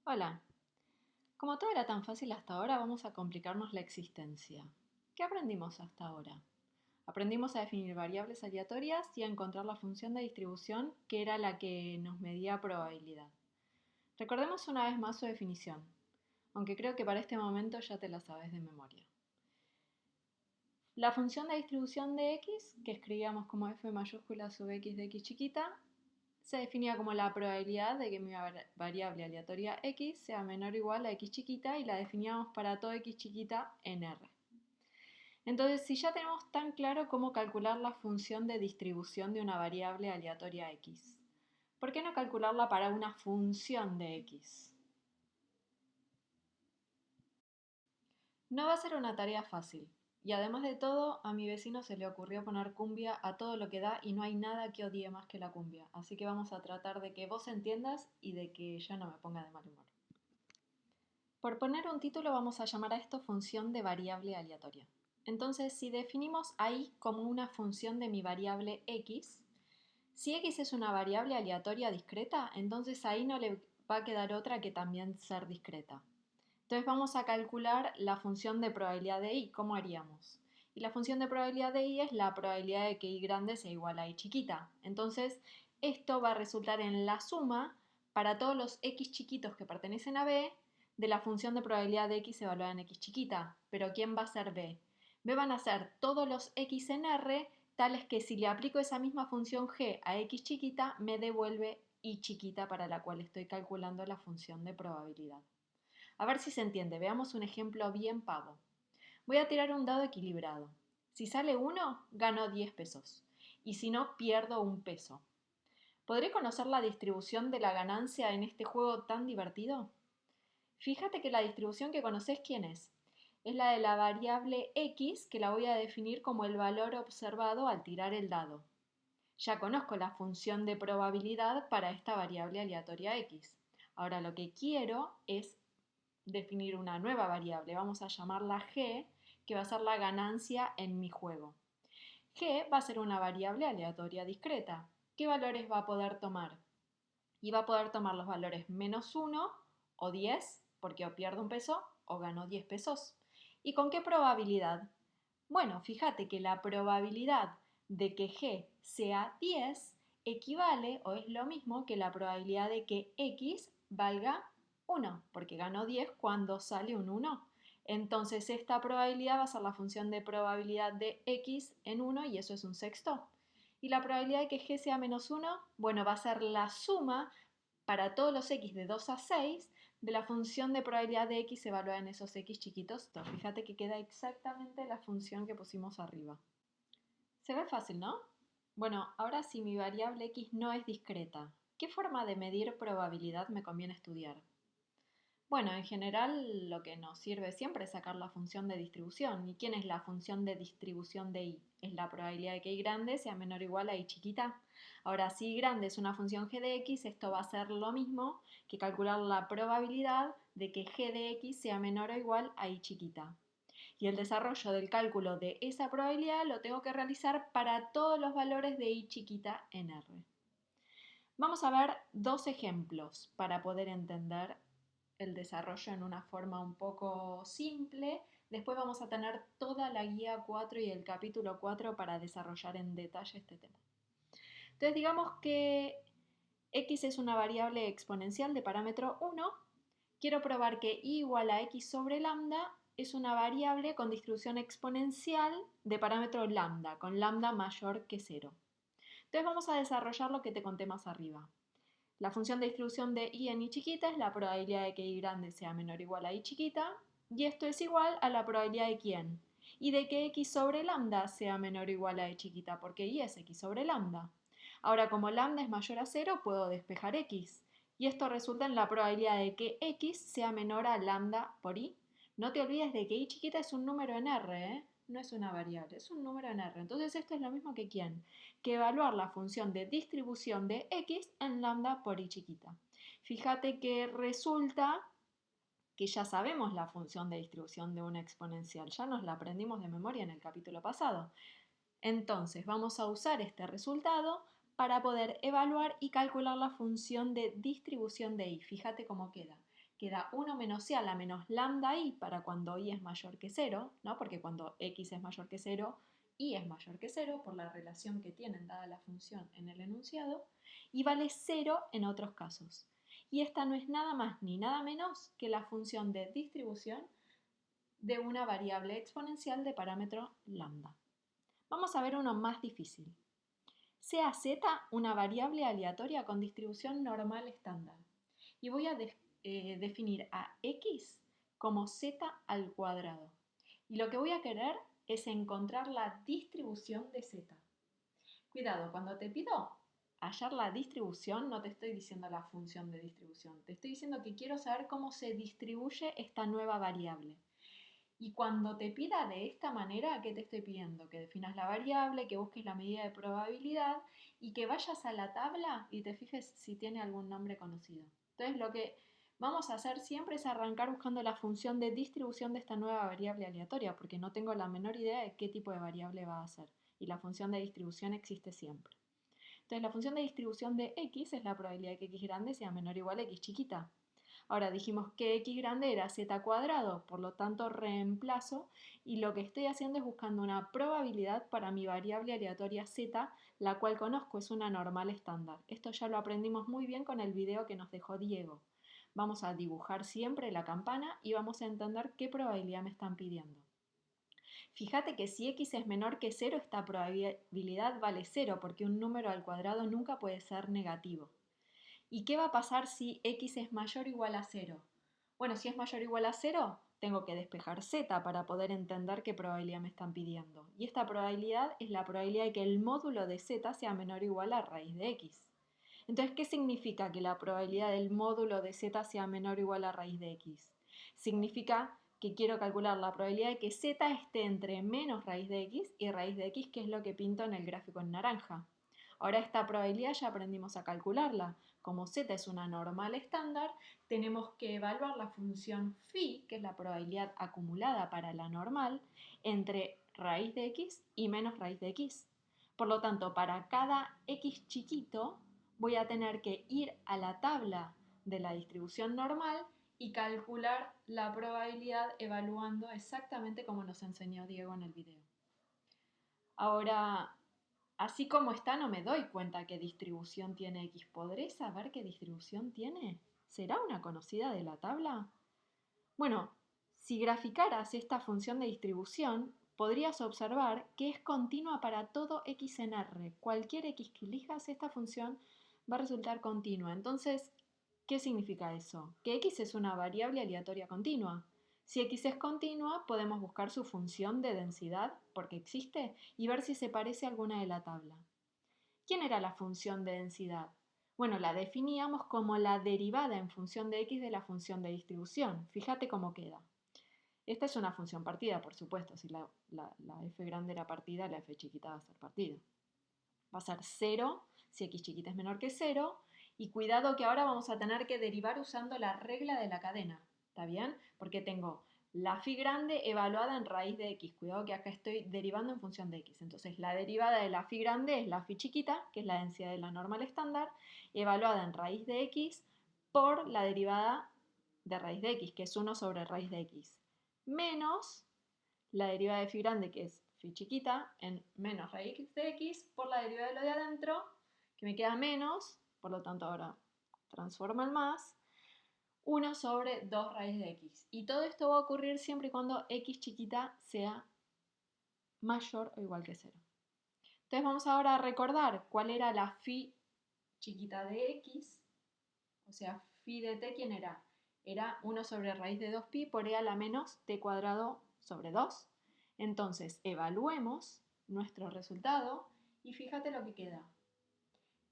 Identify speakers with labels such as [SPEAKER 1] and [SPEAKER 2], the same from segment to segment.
[SPEAKER 1] Hola, como todo era tan fácil hasta ahora, vamos a complicarnos la existencia. ¿Qué aprendimos hasta ahora? Aprendimos a definir variables aleatorias y a encontrar la función de distribución que era la que nos medía probabilidad. Recordemos una vez más su definición, aunque creo que para este momento ya te la sabes de memoria. La función de distribución de x, que escribíamos como f mayúscula sub x de x chiquita, se definía como la probabilidad de que mi variable aleatoria x sea menor o igual a x chiquita y la definíamos para todo x chiquita en R. Entonces, si ya tenemos tan claro cómo calcular la función de distribución de una variable aleatoria x, ¿por qué no calcularla para una función de x? No va a ser una tarea fácil. Y además de todo, a mi vecino se le ocurrió poner cumbia a todo lo que da y no hay nada que odie más que la cumbia. Así que vamos a tratar de que vos entiendas y de que yo no me ponga de mal humor. Por poner un título vamos a llamar a esto función de variable aleatoria. Entonces, si definimos ahí como una función de mi variable x, si x es una variable aleatoria discreta, entonces ahí no le va a quedar otra que también ser discreta. Entonces vamos a calcular la función de probabilidad de i. ¿Cómo haríamos? Y la función de probabilidad de i es la probabilidad de que i grande sea igual a i chiquita. Entonces esto va a resultar en la suma para todos los x chiquitos que pertenecen a b de la función de probabilidad de x evaluada en x chiquita. Pero ¿quién va a ser b? B van a ser todos los x en R, tales que si le aplico esa misma función g a x chiquita, me devuelve y chiquita para la cual estoy calculando la función de probabilidad. A ver si se entiende, veamos un ejemplo bien pavo. Voy a tirar un dado equilibrado. Si sale 1, gano 10 pesos. Y si no, pierdo un peso. ¿Podré conocer la distribución de la ganancia en este juego tan divertido? Fíjate que la distribución que conoces, ¿quién es? Es la de la variable x, que la voy a definir como el valor observado al tirar el dado. Ya conozco la función de probabilidad para esta variable aleatoria x. Ahora lo que quiero es definir una nueva variable. Vamos a llamarla g, que va a ser la ganancia en mi juego. G va a ser una variable aleatoria discreta. ¿Qué valores va a poder tomar? Y va a poder tomar los valores menos 1 o 10, porque o pierdo un peso o gano 10 pesos. ¿Y con qué probabilidad? Bueno, fíjate que la probabilidad de que G sea 10 equivale o es lo mismo que la probabilidad de que X valga 1, porque ganó 10 cuando sale un 1. Entonces esta probabilidad va a ser la función de probabilidad de X en 1 y eso es un sexto. Y la probabilidad de que G sea menos 1, bueno, va a ser la suma para todos los X de 2 a 6 de la función de probabilidad de X evaluada en esos X chiquitos. Fíjate que queda exactamente la función que pusimos arriba. Se ve fácil, ¿no? Bueno, ahora si mi variable X no es discreta, ¿qué forma de medir probabilidad me conviene estudiar? Bueno, en general lo que nos sirve siempre es sacar la función de distribución. ¿Y quién es la función de distribución de i? Es la probabilidad de que i grande sea menor o igual a i chiquita. Ahora, si i grande es una función g de x, esto va a ser lo mismo que calcular la probabilidad de que g de x sea menor o igual a i chiquita. Y el desarrollo del cálculo de esa probabilidad lo tengo que realizar para todos los valores de i chiquita en R. Vamos a ver dos ejemplos para poder entender el desarrollo en una forma un poco simple. Después vamos a tener toda la guía 4 y el capítulo 4 para desarrollar en detalle este tema. Entonces digamos que x es una variable exponencial de parámetro 1. Quiero probar que y igual a x sobre lambda es una variable con distribución exponencial de parámetro lambda, con lambda mayor que 0. Entonces vamos a desarrollar lo que te conté más arriba. La función de distribución de i en i chiquita es la probabilidad de que i grande sea menor o igual a i chiquita, y esto es igual a la probabilidad de quién, y de que x sobre lambda sea menor o igual a i chiquita, porque i es x sobre lambda. Ahora, como lambda es mayor a 0, puedo despejar x, y esto resulta en la probabilidad de que x sea menor a lambda por i. No te olvides de que i chiquita es un número en R, no es una variable, es un número en R. Entonces esto es lo mismo que ¿quién? Que evaluar la función de distribución de x en lambda por i chiquita. Fíjate que resulta que ya sabemos la función de distribución de una exponencial, ya nos la aprendimos de memoria en el capítulo pasado. Entonces vamos a usar este resultado para poder evaluar y calcular la función de distribución de i. Fíjate cómo queda. queda 1 menos i a la menos lambda i para cuando i es mayor que 0, ¿no? Porque cuando x es mayor que 0, i es mayor que 0 por la relación que tienen dada la función en el enunciado, y vale 0 en otros casos. Y esta no es nada más ni nada menos que la función de distribución de una variable exponencial de parámetro lambda. Vamos a ver uno más difícil. Sea z una variable aleatoria con distribución normal estándar. Y voy a definir a x como z al cuadrado. Y lo que voy a querer es encontrar la distribución de z. Cuidado, cuando te pido hallar la distribución, no te estoy diciendo la función de distribución. Te estoy diciendo que quiero saber cómo se distribuye esta nueva variable. Y cuando te pida de esta manera, ¿qué te estoy pidiendo? Que definas la variable, que busques la medida de probabilidad y que vayas a la tabla y te fijes si tiene algún nombre conocido. Entonces lo que vamos a hacer siempre es arrancar buscando la función de distribución de esta nueva variable aleatoria, porque no tengo la menor idea de qué tipo de variable va a ser. Y la función de distribución existe siempre. Entonces la función de distribución de x es la probabilidad de que x grande sea menor o igual a x chiquita. Ahora dijimos que x grande era z cuadrado, por lo tanto reemplazo y lo que estoy haciendo es buscando una probabilidad para mi variable aleatoria z, la cual conozco, es una normal estándar. Esto ya lo aprendimos muy bien con el video que nos dejó Diego. Vamos a dibujar siempre la campana y vamos a entender qué probabilidad me están pidiendo. Fíjate que si x es menor que 0, esta probabilidad vale 0, porque un número al cuadrado nunca puede ser negativo. ¿Y qué va a pasar si x es mayor o igual a 0? Bueno, si es mayor o igual a 0, tengo que despejar z para poder entender qué probabilidad me están pidiendo. Y esta probabilidad es la probabilidad de que el módulo de z sea menor o igual a raíz de x. Entonces, ¿qué significa que la probabilidad del módulo de z sea menor o igual a raíz de x? Significa que quiero calcular la probabilidad de que z esté entre menos raíz de x y raíz de x, que es lo que pinto en el gráfico en naranja. Ahora esta probabilidad ya aprendimos a calcularla. Como z es una normal estándar, tenemos que evaluar la función phi, que es la probabilidad acumulada para la normal, entre raíz de x y menos raíz de x. Por lo tanto, para cada x chiquito, voy a tener que ir a la tabla de la distribución normal y calcular la probabilidad evaluando exactamente como nos enseñó Diego en el video. Ahora, así como está, no me doy cuenta qué distribución tiene x. ¿Podré saber qué distribución tiene? ¿Será una conocida de la tabla? Bueno, si graficaras esta función de distribución, podrías observar que es continua para todo x en R. Cualquier x que elijas, esta función va a resultar continua. Entonces, ¿qué significa eso? Que x es una variable aleatoria continua. Si x es continua, podemos buscar su función de densidad, porque existe, y ver si se parece a alguna de la tabla. ¿Quién era la función de densidad? Bueno, la definíamos como la derivada en función de x de la función de distribución. Fíjate cómo queda. Esta es una función partida, por supuesto. Si la f grande era partida, la f chiquita va a ser partida. Va a ser 0 si x chiquita es menor que 0. Y cuidado que ahora vamos a tener que derivar usando la regla de la cadena. ¿Está bien? Porque tengo la phi grande evaluada en raíz de x. Cuidado que acá estoy derivando en función de x. Entonces la derivada de la phi grande es la phi chiquita, que es la densidad de la normal estándar, evaluada en raíz de x por la derivada de raíz de x, que es 1 sobre raíz de x, menos la derivada de phi grande, que es phi chiquita, en menos raíz de x por la derivada de lo de adentro, que me queda menos, por lo tanto ahora transformo el más, 1 sobre 2 raíz de x. Y todo esto va a ocurrir siempre y cuando x chiquita sea mayor o igual que 0. Entonces vamos ahora a recordar cuál era la phi chiquita de x, o sea, phi de t, ¿quién era? Era 1 sobre raíz de 2pi por e a la menos t cuadrado sobre 2. Entonces, evaluemos nuestro resultado y fíjate lo que queda.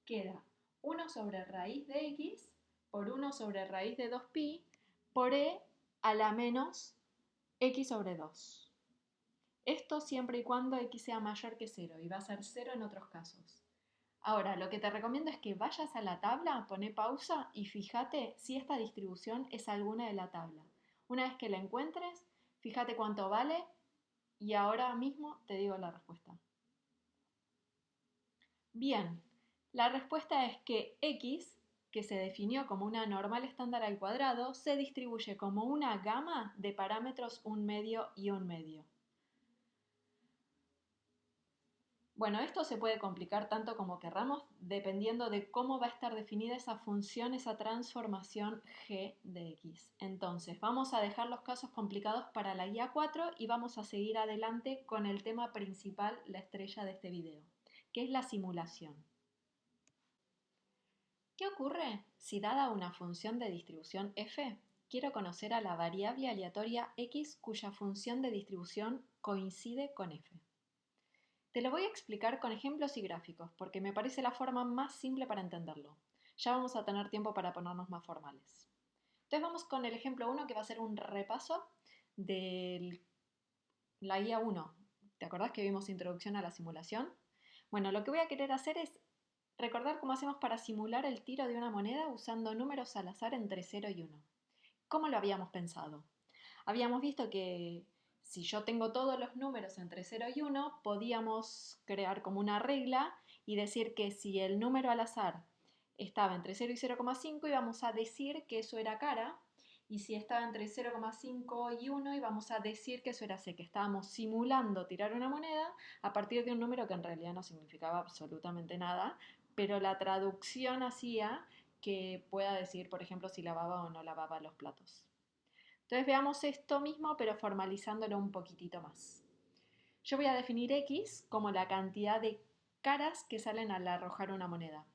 [SPEAKER 1] Queda 1 sobre raíz de x por 1 sobre raíz de 2pi por e a la menos x sobre 2. Esto siempre y cuando x sea mayor que 0 y va a ser 0 en otros casos. Ahora, lo que te recomiendo es que vayas a la tabla, poné pausa y fíjate si esta distribución es alguna de la tabla. Una vez que la encuentres, fíjate cuánto vale y ahora mismo te digo la respuesta. Bien, la respuesta es que x que se definió como una normal estándar al cuadrado, se distribuye como una gama de parámetros un medio y un medio. Bueno, esto se puede complicar tanto como querramos, dependiendo de cómo va a estar definida esa función, esa transformación g de x. Entonces, vamos a dejar los casos complicados para la guía 4 y vamos a seguir adelante con el tema principal, la estrella de este video, que es la simulación. ¿Qué ocurre si, dada una función de distribución f, quiero conocer a la variable aleatoria x cuya función de distribución coincide con f? Te lo voy a explicar con ejemplos y gráficos, porque me parece la forma más simple para entenderlo. Ya vamos a tener tiempo para ponernos más formales. Entonces vamos con el ejemplo 1, que va a ser un repaso de la guía 1. ¿Te acordás que vimos introducción a la simulación? Bueno, lo que voy a querer hacer es recordar cómo hacemos para simular el tiro de una moneda usando números al azar entre 0 y 1. ¿Cómo lo habíamos pensado? Habíamos visto que si yo tengo todos los números entre 0 y 1, podíamos crear como una regla y decir que si el número al azar estaba entre 0 y 0,5, íbamos a decir que eso era cara, y si estaba entre 0,5 y 1, íbamos a decir que eso era C, que estábamos simulando tirar una moneda a partir de un número que en realidad no significaba absolutamente nada, pero la traducción hacía que pueda decir, por ejemplo, si lavaba o no lavaba los platos. Entonces veamos esto mismo, pero formalizándolo un poquitito más. Yo voy a definir x como la cantidad de caras que salen al arrojar una moneda.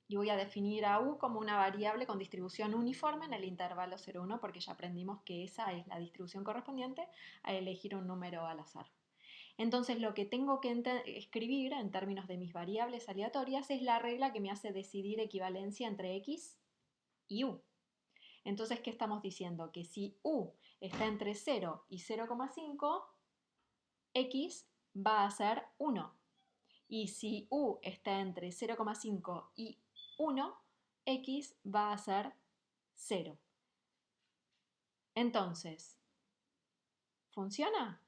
[SPEAKER 1] Y voy a definir a u como una variable con distribución uniforme en el intervalo 0,1, porque ya aprendimos que esa es la distribución correspondiente a elegir un número al azar. Entonces lo que tengo que escribir en términos de mis variables aleatorias es la regla que me hace decidir equivalencia entre x y u. Entonces, ¿qué estamos diciendo? Que si u está entre 0 y 0,5, x va a ser 1. Y si u está entre 0,5 y 1, x va a ser 0. Entonces, ¿funciona?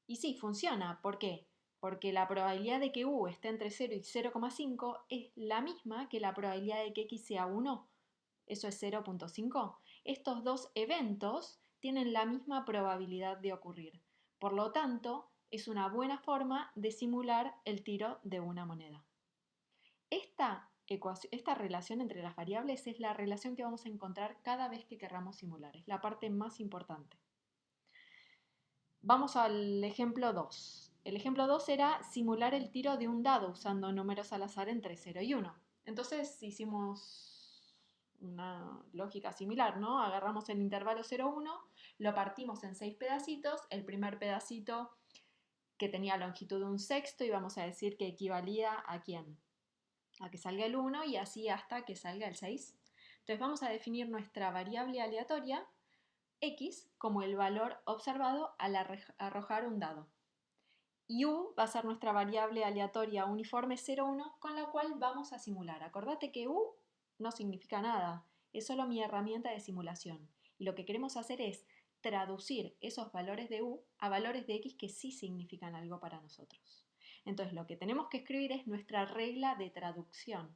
[SPEAKER 1] Y sí, funciona. ¿Por qué? Porque la probabilidad de que u esté entre 0 y 0,5 es la misma que la probabilidad de que x sea 1. Eso es 0,5. Estos dos eventos tienen la misma probabilidad de ocurrir. Por lo tanto, es una buena forma de simular el tiro de una moneda. Esta relación entre las variables es la relación que vamos a encontrar cada vez que querramos simular. Es la parte más importante. Vamos al ejemplo 2. El ejemplo 2 era simular el tiro de un dado usando números al azar entre 0 y 1. Entonces hicimos una lógica similar, ¿no? Agarramos el intervalo 0,1, lo partimos en 6 pedacitos. El primer pedacito, que tenía longitud de un sexto, y vamos a decir que equivalía a ¿quién? A que salga el 1 y así hasta que salga el 6. Entonces vamos a definir nuestra variable aleatoria x como el valor observado al arrojar un dado. Y u va a ser nuestra variable aleatoria uniforme 0,1 con la cual vamos a simular. Acordate que u no significa nada, es solo mi herramienta de simulación. Y lo que queremos hacer es traducir esos valores de u a valores de x que sí significan algo para nosotros. Entonces lo que tenemos que escribir es nuestra regla de traducción.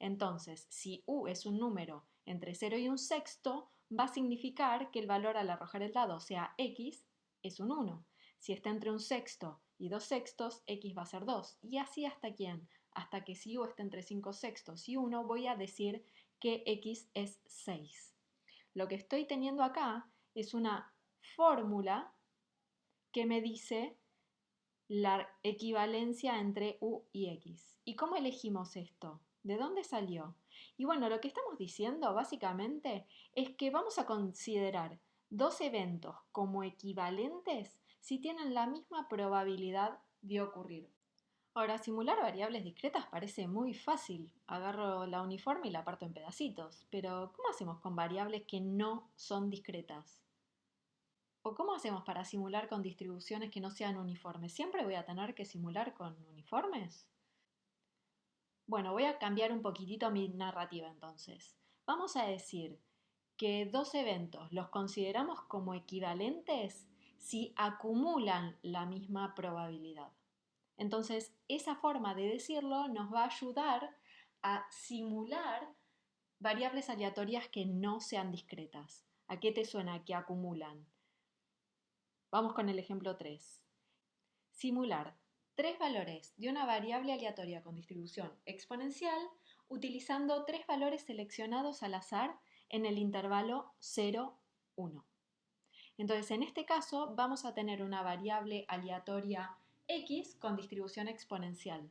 [SPEAKER 1] Entonces, si u es un número entre 0 y un sexto, va a significar que el valor al arrojar el dado, o sea, x, es un 1. Si está entre un sexto y 2 sextos, x va a ser 2. Y así hasta quién? Hasta que si u está entre 5 sextos y 1, voy a decir que x es 6. Lo que estoy teniendo acá es una fórmula que me dice la equivalencia entre u y x. ¿Y cómo elegimos esto? ¿De dónde salió? Y bueno, lo que estamos diciendo básicamente es que vamos a considerar dos eventos como equivalentes si tienen la misma probabilidad de ocurrir. Ahora, simular variables discretas parece muy fácil. Agarro la uniforme y la parto en pedacitos. Pero, ¿cómo hacemos con variables que no son discretas? ¿O cómo hacemos para simular con distribuciones que no sean uniformes? ¿Siempre voy a tener que simular con uniformes? Bueno, voy a cambiar un poquitito mi narrativa entonces. Vamos a decir que dos eventos los consideramos como equivalentes si acumulan la misma probabilidad. Entonces, esa forma de decirlo nos va a ayudar a simular variables aleatorias que no sean discretas. ¿A qué te suena que acumulan? Vamos con el ejemplo 3. Simular 3 valores de una variable aleatoria con distribución exponencial utilizando 3 valores seleccionados al azar en el intervalo 0, 1. Entonces, en este caso vamos a tener una variable aleatoria x con distribución exponencial.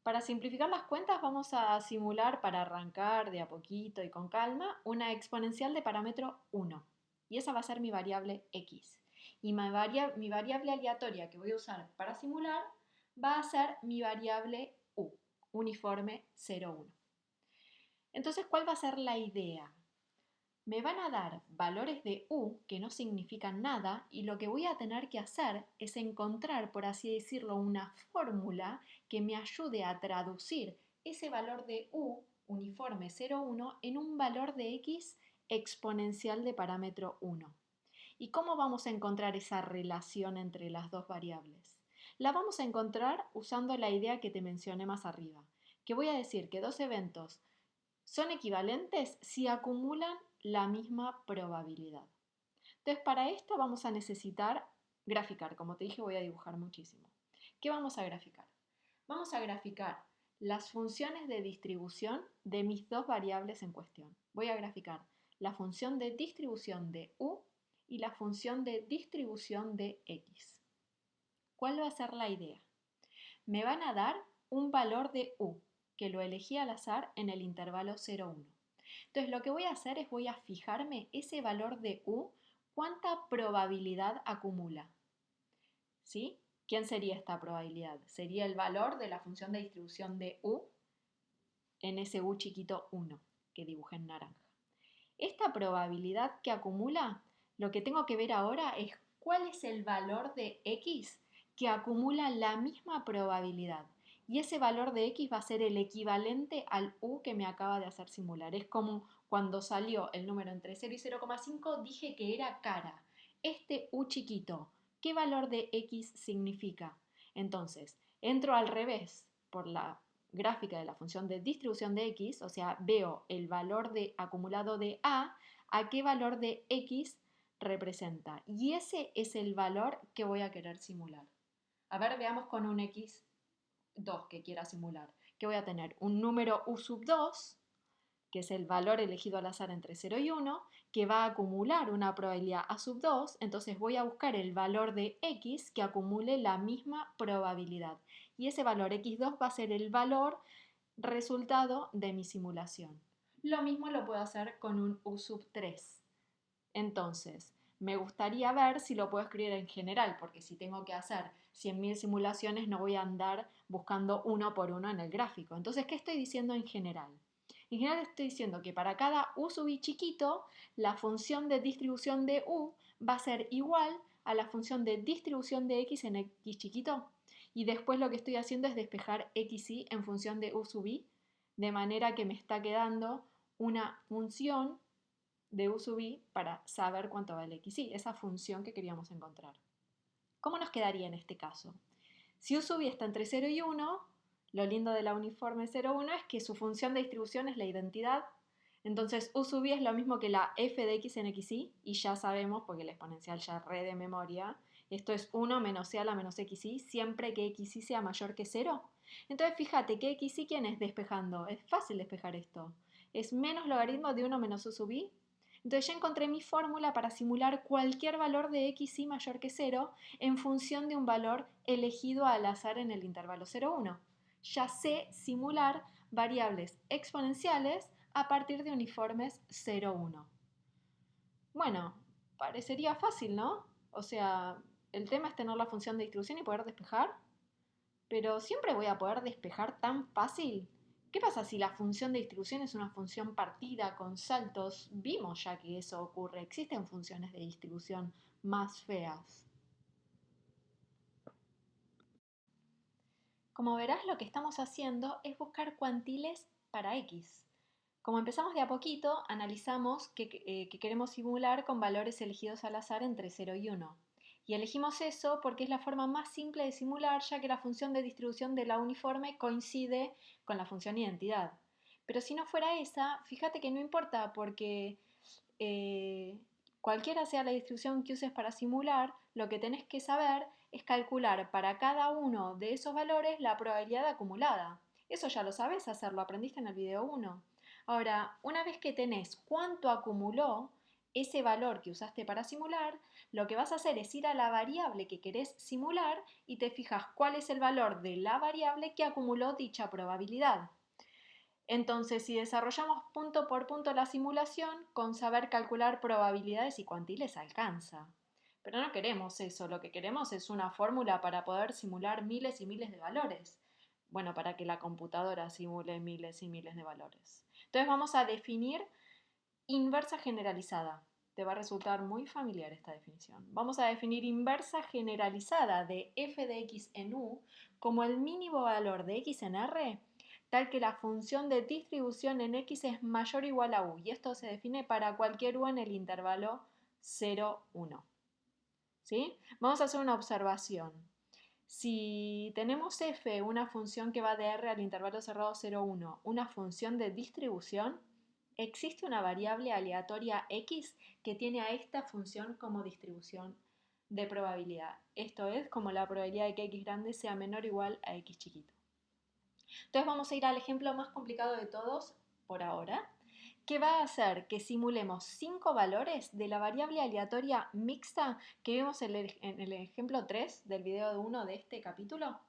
[SPEAKER 1] Para simplificar las cuentas vamos a simular, para arrancar de a poquito y con calma, una exponencial de parámetro 1. Y esa va a ser mi variable x. Y mi variable aleatoria que voy a usar para simular va a ser mi variable u, uniforme 0, 1. Entonces, ¿cuál va a ser la idea? Me van a dar valores de u que no significan nada y lo que voy a tener que hacer es encontrar, por así decirlo, una fórmula que me ayude a traducir ese valor de u uniforme 0, 1 en un valor de x exponencial de parámetro 1. ¿Y cómo vamos a encontrar esa relación entre las dos variables? La vamos a encontrar usando la idea que te mencioné más arriba, que voy a decir que dos eventos son equivalentes si acumulan la misma probabilidad. Entonces, para esto vamos a necesitar graficar. Como te dije, voy a dibujar muchísimo. ¿Qué vamos a graficar? Vamos a graficar las funciones de distribución de mis dos variables en cuestión. Voy a graficar la función de distribución de u y la función de distribución de x. ¿Cuál va a ser la idea? Me van a dar un valor de u, que lo elegí al azar en el intervalo 0, 1. Entonces lo que voy a hacer es voy a fijarme ese valor de u, cuánta probabilidad acumula. ¿Sí? ¿Quién sería esta probabilidad? Sería el valor de la función de distribución de u en ese u chiquito 1, que dibujé en naranja. Esta probabilidad que acumula, lo que tengo que ver ahora es cuál es el valor de x que acumula la misma probabilidad. Y ese valor de x va a ser el equivalente al u que me acaba de hacer simular. Es como cuando salió el número entre 0 y 0,5, dije que era cara. Este u chiquito, ¿qué valor de x significa? Entonces, entro al revés por la gráfica de la función de distribución de x, o sea, veo el valor de acumulado de a qué valor de x representa. Y ese es el valor que voy a querer simular. A ver, veamos con un x2 que quiera simular. Que voy a tener un número u sub 2, que es el valor elegido al azar entre 0 y 1, que va a acumular una probabilidad a sub 2, entonces voy a buscar el valor de x que acumule la misma probabilidad. Y ese valor x2 va a ser el valor resultado de mi simulación. Lo mismo lo puedo hacer con un u sub 3. Entonces, me gustaría ver si lo puedo escribir en general, porque si tengo que hacer 100.000 simulaciones no voy a andar buscando uno por uno en el gráfico. Entonces, ¿qué estoy diciendo en general? En general estoy diciendo que para cada u sub i chiquito, la función de distribución de u va a ser igual a la función de distribución de x en x chiquito. Y después lo que estoy haciendo es despejar xy en función de u sub i, de manera que me está quedando una función de u sub i para saber cuánto vale xy, esa función que queríamos encontrar. ¿Cómo nos quedaría en este caso? Si u sub i está entre 0 y 1, lo lindo de la uniforme 0, 1 es que su función de distribución es la identidad. Entonces u sub i es lo mismo que la f de x en xy, y ya sabemos, porque la exponencial ya re de memoria, esto es 1 menos c a la menos xy, siempre que xy sea mayor que 0. Entonces fíjate que xy, ¿quién es despejando? Es fácil despejar esto. Es menos logaritmo de 1 menos u sub i. Entonces ya encontré mi fórmula para simular cualquier valor de xy mayor que 0 en función de un valor elegido al azar en el intervalo 0, 1. Ya sé simular variables exponenciales a partir de uniformes 0, 1. Bueno, parecería fácil, ¿no? O sea, el tema es tener la función de distribución y poder despejar. Pero ¿siempre voy a poder despejar tan fácil? ¿Qué pasa si la función de distribución es una función partida con saltos? Vimos ya que eso ocurre. Existen funciones de distribución más feas. Como verás, lo que estamos haciendo es buscar cuantiles para x. Como empezamos de a poquito, analizamos que queremos simular con valores elegidos al azar entre 0 y 1. Y elegimos eso porque es la forma más simple de simular, ya que la función de distribución de la uniforme coincide con la función identidad. Pero si no fuera esa, fíjate que no importa porque eh, cualquiera sea la distribución que uses para simular, lo que tenés que saber es calcular para cada uno de esos valores la probabilidad acumulada. Eso ya lo sabes hacer, lo aprendiste en el video 1. Ahora, una vez que tenés cuánto acumuló ese valor que usaste para simular, lo que vas a hacer es ir a la variable que querés simular y te fijas cuál es el valor de la variable que acumuló dicha probabilidad. Entonces, si desarrollamos punto por punto la simulación, con saber calcular probabilidades y cuantiles alcanza. Pero no queremos eso, lo que queremos es una fórmula para poder simular miles y miles de valores. Bueno, para que la computadora simule miles y miles de valores. Entonces vamos a definir inversa generalizada. Te va a resultar muy familiar esta definición. Vamos a definir inversa generalizada de f de x en u como el mínimo valor de x en R, tal que la función de distribución en x es mayor o igual a u. Y esto se define para cualquier u en el intervalo 0, 1. ¿Sí? Vamos a hacer una observación. Si tenemos f, una función que va de R al intervalo cerrado 0, 1, una función de distribución, existe una variable aleatoria x que tiene a esta función como distribución de probabilidad. Esto es como la probabilidad de que x grande sea menor o igual a x chiquito. Entonces vamos a ir al ejemplo más complicado de todos por ahora, que va a hacer que simulemos 5 valores de la variable aleatoria mixta que vimos en el ejemplo 3 del video 1 de este capítulo.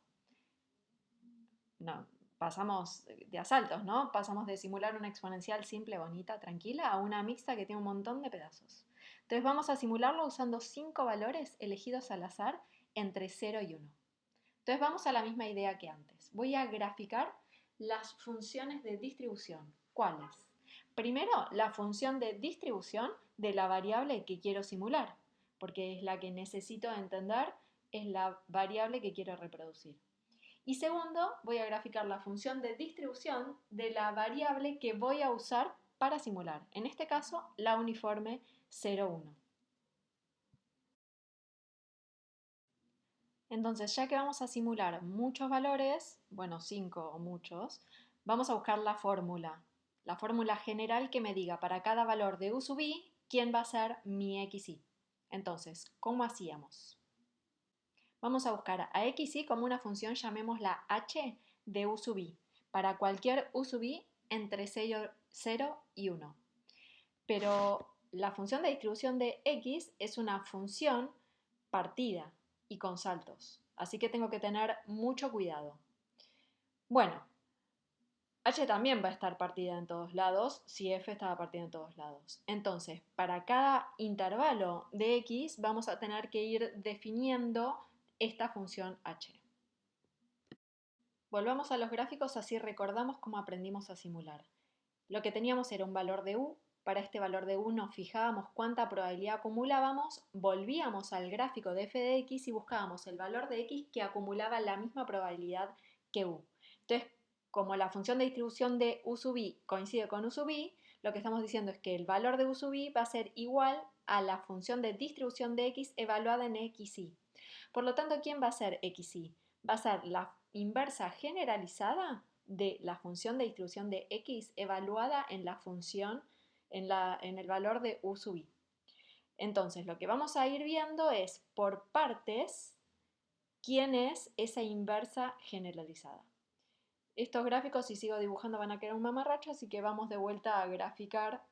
[SPEAKER 1] No, pasamos de asaltos, ¿no? Pasamos de simular una exponencial simple, bonita, tranquila, a una mixta que tiene un montón de pedazos. Entonces vamos a simularlo usando 5 valores elegidos al azar entre 0 y 1. Entonces vamos a la misma idea que antes. Voy a graficar las funciones de distribución. ¿Cuáles? Primero, la función de distribución de la variable que quiero simular, porque es la que necesito entender, es la variable que quiero reproducir. Y segundo, voy a graficar la función de distribución de la variable que voy a usar para simular. En este caso, la uniforme 0, 1. Entonces, ya que vamos a simular muchos valores, bueno, 5 o muchos, vamos a buscar la fórmula general que me diga para cada valor de u sub i quién va a ser mi xi. Entonces, ¿cómo hacíamos? Vamos a buscar a xi como una función, llamémosla h de u sub i, para cualquier u sub i entre 0 y 1. Pero la función de distribución de x es una función partida y con saltos, así que tengo que tener mucho cuidado. Bueno, h también va a estar partida en todos lados si f estaba partida en todos lados. Entonces, para cada intervalo de x vamos a tener que ir definiendo esta función h. Volvamos a los gráficos, así recordamos cómo aprendimos a simular. Lo que teníamos era un valor de u. Para este valor de u nos fijábamos cuánta probabilidad acumulábamos, volvíamos al gráfico de f de x y buscábamos el valor de x que acumulaba la misma probabilidad que u. Entonces, como la función de distribución de u sub i coincide con u sub i, lo que estamos diciendo es que el valor de u sub i va a ser igual a la función de distribución de x evaluada en xi. Por lo tanto, ¿quién va a ser xi? Va a ser la inversa generalizada de la función de distribución de x evaluada en la función, en el valor de u sub i. Entonces, lo que vamos a ir viendo es por partes quién es esa inversa generalizada. Estos gráficos, si sigo dibujando, van a quedar un mamarracho, así que vamos de vuelta a graficar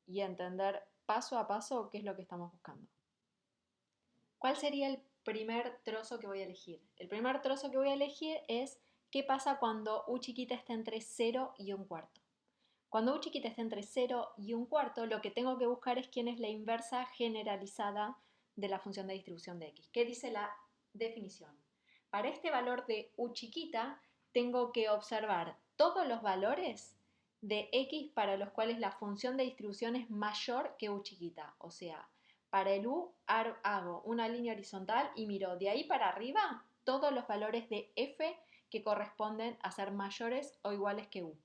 [SPEAKER 1] y a entender paso a paso qué es lo que estamos buscando. ¿Cuál sería el primer trozo que voy a elegir? El primer trozo que voy a elegir es qué pasa cuando u chiquita está entre 0 y un cuarto. Cuando u chiquita está entre 0 y un cuarto, lo que tengo que buscar es quién es la inversa generalizada de la función de distribución de x. ¿Qué dice la definición? Para este valor de u chiquita, tengo que observar todos los valores de x para los cuales la función de distribución es mayor que u chiquita. O sea, para el u hago una línea horizontal y miro de ahí para arriba todos los valores de f que corresponden a ser mayores o iguales que u.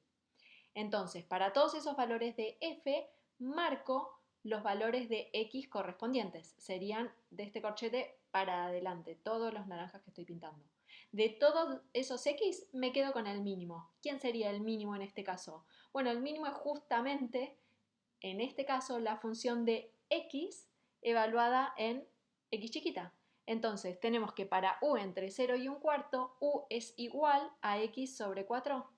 [SPEAKER 1] Entonces, para todos esos valores de f, marco los valores de x correspondientes. Serían de este corchete para adelante, todos los naranjas que estoy pintando. De todos esos x me quedo con el mínimo. ¿Quién sería el mínimo en este caso? Bueno, el mínimo es justamente, en este caso, la función de x evaluada en x chiquita. Entonces, tenemos que para u entre 0 y un cuarto, u es igual a x sobre 4.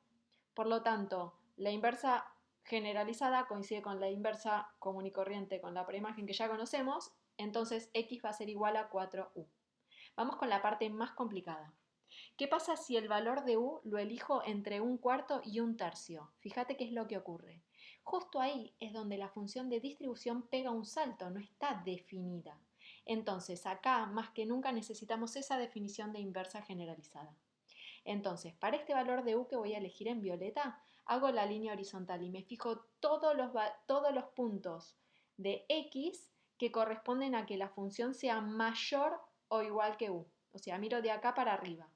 [SPEAKER 1] Por lo tanto, la inversa generalizada coincide con la inversa común y corriente con la preimagen que ya conocemos, entonces x va a ser igual a 4u. Vamos con la parte más complicada. ¿Qué pasa si el valor de u lo elijo entre un cuarto y un tercio? Fíjate qué es lo que ocurre. Justo ahí es donde la función de distribución pega un salto, no está definida. Entonces, acá más que nunca necesitamos esa definición de inversa generalizada. Entonces, para este valor de u que voy a elegir en violeta, hago la línea horizontal y me fijo todos los puntos de x que corresponden a que la función sea mayor o igual que u. O sea, miro de acá para arriba.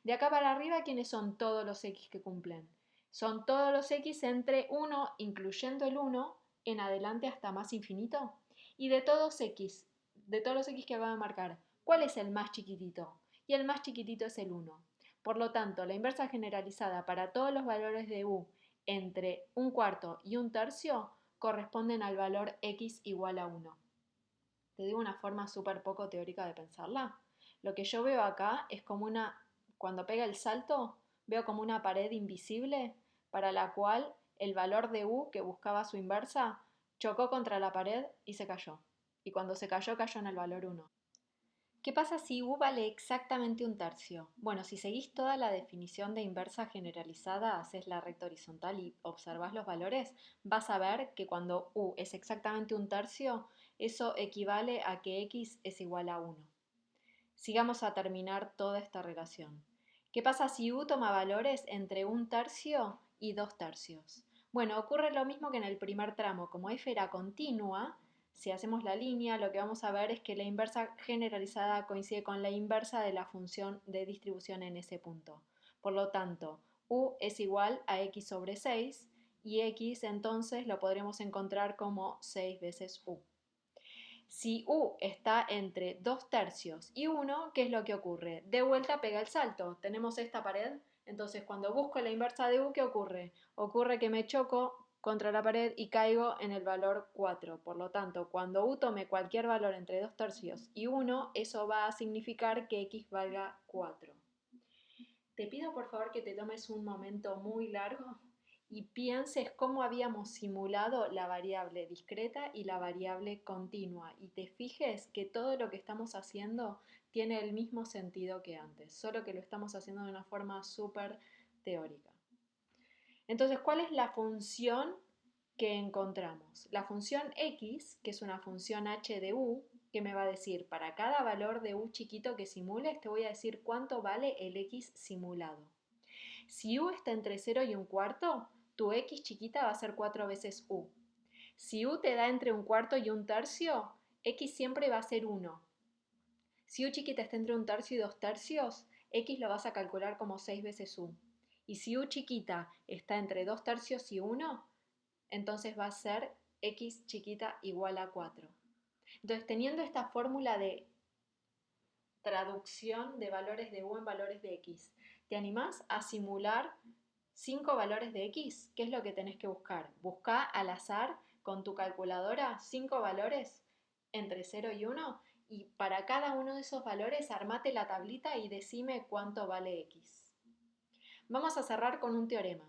[SPEAKER 1] De acá para arriba, ¿quiénes son todos los x que cumplen? Son todos los x entre 1, incluyendo el 1, en adelante hasta más infinito. Y de todos los x que acabo de marcar, ¿cuál es el más chiquitito? Y el más chiquitito es el 1. Por lo tanto, la inversa generalizada para todos los valores de u entre un cuarto y un tercio corresponden al valor x igual a 1. Te digo una forma súper poco teórica de pensarla. Lo que yo veo acá es como cuando pega el salto, veo como una pared invisible para la cual el valor de u que buscaba su inversa chocó contra la pared y se cayó. Y cuando se cayó, cayó en el valor 1. ¿Qué pasa si u vale exactamente un tercio? Bueno, si seguís toda la definición de inversa generalizada, haces la recta horizontal y observás los valores, vas a ver que cuando u es exactamente un tercio, eso equivale a que x es igual a 1. Sigamos a terminar toda esta relación. ¿Qué pasa si u toma valores entre un tercio y dos tercios? Bueno, ocurre lo mismo que en el primer tramo. Como f era continua, si hacemos la línea, lo que vamos a ver es que la inversa generalizada coincide con la inversa de la función de distribución en ese punto. Por lo tanto, u es igual a x sobre 6 y x entonces lo podremos encontrar como 6 veces u. Si u está entre 2 tercios y 1, ¿qué es lo que ocurre? De vuelta pega el salto. Tenemos esta pared, entonces cuando busco la inversa de u, ¿qué ocurre? Ocurre que me choco contra la pared y caigo en el valor 4. Por lo tanto, cuando u tome cualquier valor entre 2 tercios y 1, eso va a significar que x valga 4. Te pido por favor que te tomes un momento muy largo y pienses cómo habíamos simulado la variable discreta y la variable continua y te fijes que todo lo que estamos haciendo tiene el mismo sentido que antes, solo que lo estamos haciendo de una forma súper teórica. Entonces, ¿cuál es la función que encontramos? La función x, que es una función h de u, que me va a decir, para cada valor de u chiquito que simules, te voy a decir cuánto vale el x simulado. Si u está entre 0 y un cuarto, tu x chiquita va a ser 4 veces u. Si u te da entre un cuarto y un tercio, x siempre va a ser 1. Si u chiquita está entre un tercio y 2 tercios, x lo vas a calcular como 6 veces u. Y si u chiquita está entre 2 tercios y 1, entonces va a ser x chiquita igual a 4. Entonces, teniendo esta fórmula de traducción de valores de u en valores de x, ¿te animás a simular 5 valores de x? ¿Qué es lo que tenés que buscar? Busca al azar con tu calculadora 5 valores entre 0 y 1 y para cada uno de esos valores armate la tablita y decime cuánto vale x. Vamos a cerrar con un teorema.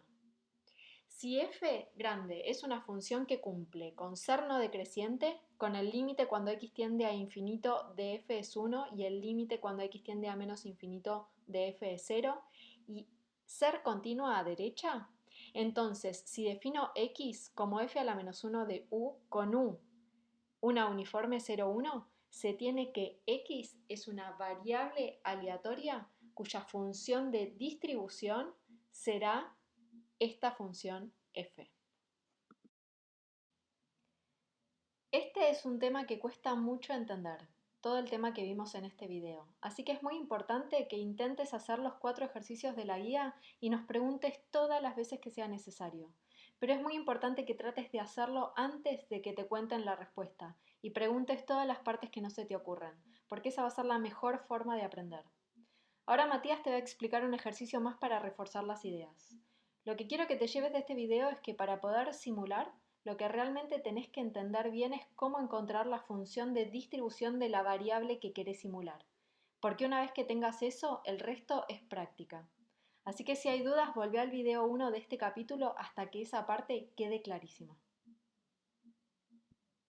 [SPEAKER 1] Si f grande es una función que cumple con ser no decreciente, con el límite cuando x tiende a infinito de f es 1 y el límite cuando x tiende a menos infinito de f es 0, y ser continua a derecha, entonces si defino x como f a la menos 1 de u con u, una uniforme 0, 1, se tiene que x es una variable aleatoria cuya función de distribución será esta función f. Este es un tema que cuesta mucho entender, todo el tema que vimos en este video, así que es muy importante que intentes hacer los 4 ejercicios de la guía y nos preguntes todas las veces que sea necesario. Pero es muy importante que trates de hacerlo antes de que te cuenten la respuesta y preguntes todas las partes que no se te ocurran, porque esa va a ser la mejor forma de aprender. Ahora Matías te va a explicar un ejercicio más para reforzar las ideas. Lo que quiero que te lleves de este video es que para poder simular, lo que realmente tenés que entender bien es cómo encontrar la función de distribución de la variable que querés simular. Porque una vez que tengas eso, el resto es práctica. Así que si hay dudas, volvé al video 1 de este capítulo hasta que esa parte quede clarísima.